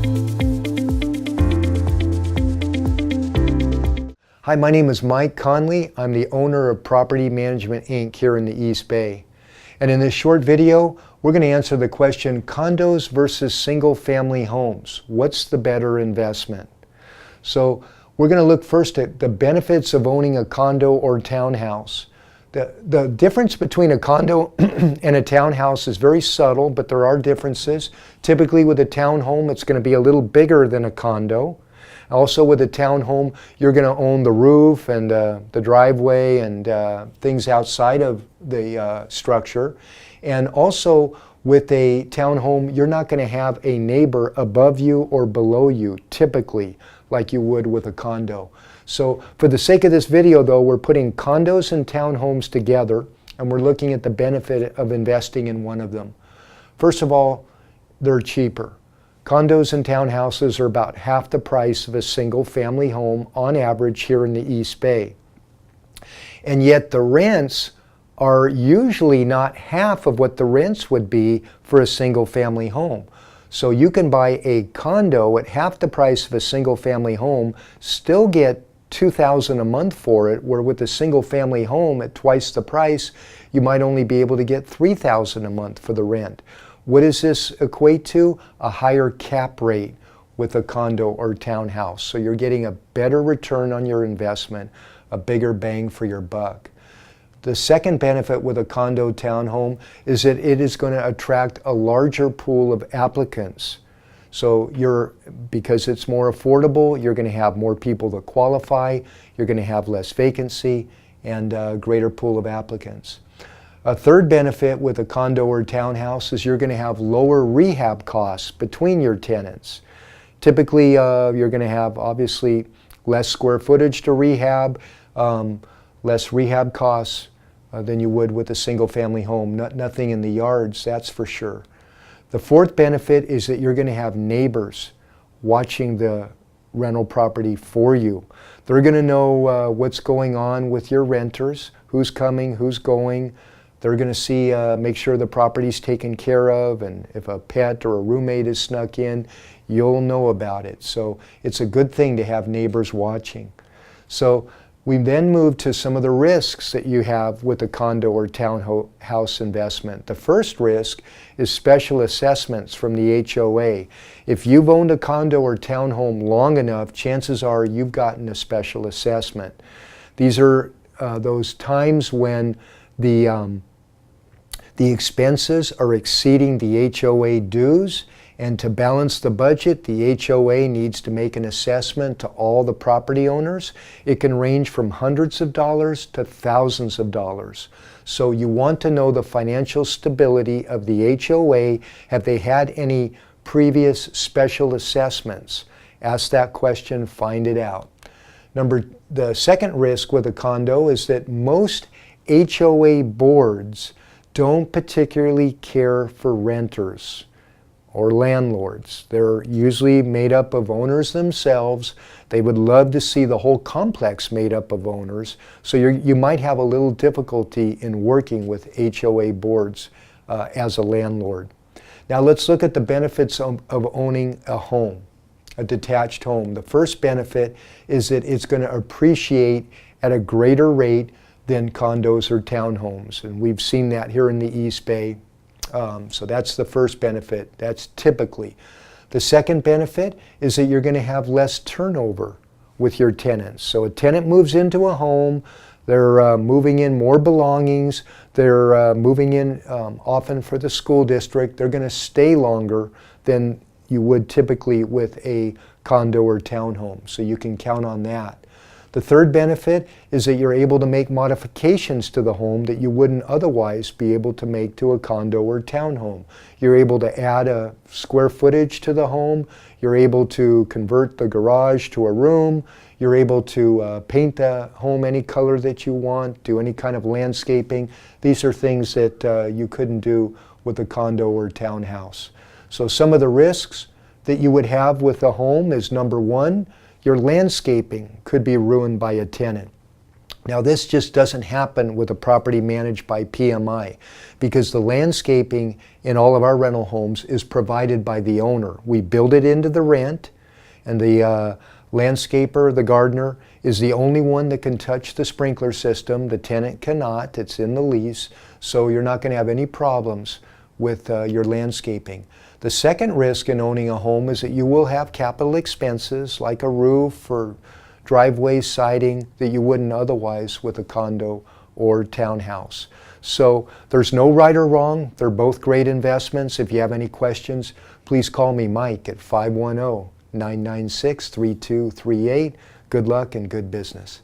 Hi, my name is Mike Conley. I'm the owner of Property Management Inc. here in the East Bay. And in this short video, we're going to answer the question, condos versus single-family homes. What's the better investment? So we're going to look first at the benefits of owning a condo or townhouse. The difference between a condo and a townhouse is very subtle, but there are differences. Typically with a townhome, it's going to be a little bigger than a condo. Also with a townhome, you're going to own the roof and the driveway and things outside of the structure. And also with a townhome, you're not going to have a neighbor above you or below you, typically, like you would with a condo. So for the sake of this video though, we're putting condos and townhomes together and we're looking at the benefit of investing in one of them. First of all, they're cheaper. Condos and townhouses are about half the price of a single family home on average here in the East Bay. And yet the rents are usually not half of what the rents would be for a single family home. So you can buy a condo at half the price of a single family home, still get $2,000 a month for it, where with a single family home at twice the price, you might only be able to get $3,000 a month for the rent. What does this equate to? A higher cap rate with a condo or townhouse. So you're getting a better return on your investment, a bigger bang for your buck. The second benefit with a condo townhome is that it is going to attract a larger pool of applicants. So because it's more affordable, you're going to have more people that qualify, you're going to have less vacancy and a greater pool of applicants. A third benefit with a condo or townhouse is you're going to have lower rehab costs between your tenants. Typically, you're going to have obviously less square footage to rehab, less rehab costs than you would with a single family home. Nothing in the yards, that's for sure. The fourth benefit is that you're going to have neighbors watching the rental property for you. They're going to know what's going on with your renters, who's coming, who's going. They're going to see, make sure the property's taken care of, and if a pet or a roommate is snuck in, you'll know about it. So it's a good thing to have neighbors watching. So we then move to some of the risks that you have with a condo or townhouse investment. The first risk is special assessments from the HOA. If you've owned a condo or townhome long enough, chances are you've gotten a special assessment. These are those times when the expenses are exceeding the HOA dues, and to balance the budget, the HOA needs to make an assessment to all the property owners. It can range from hundreds of dollars to thousands of dollars. So you want to know the financial stability of the HOA. Have they had any previous special assessments? Ask that question, find it out. The second risk with a condo is that most HOA boards don't particularly care for renters or landlords. They're usually made up of owners themselves. They would love to see the whole complex made up of owners. So you might have a little difficulty in working with HOA boards as a landlord. Now let's look at the benefits of owning a home, a detached home. The first benefit is that it's going to appreciate at a greater rate than condos or townhomes. And we've seen that here in the East Bay. So that's the first benefit. That's typically. The second benefit is that you're going to have less turnover with your tenants. So a tenant moves into a home, they're moving in more belongings, they're moving in often for the school district, they're going to stay longer than you would typically with a condo or townhome. So you can count on that. The third benefit is that you're able to make modifications to the home that you wouldn't otherwise be able to make to a condo or townhome. You're able to add a square footage to the home. You're able to convert the garage to a room. You're able to paint the home any color that you want, do any kind of landscaping. These are things that you couldn't do with a condo or townhouse. So some of the risks that you would have with a home is, number one, your landscaping could be ruined by a tenant. Now this just doesn't happen with a property managed by PMI because the landscaping in all of our rental homes is provided by the owner. We build it into the rent, and the landscaper, the gardener, is the only one that can touch the sprinkler system. The tenant cannot. It's in the lease, so you're not going to have any problems with your landscaping. The second risk in owning a home is that you will have capital expenses like a roof or driveway siding that you wouldn't otherwise with a condo or townhouse. So there's no right or wrong. They're both great investments. If you have any questions, please call me, Mike, at 510-996-3238. Good luck and good business.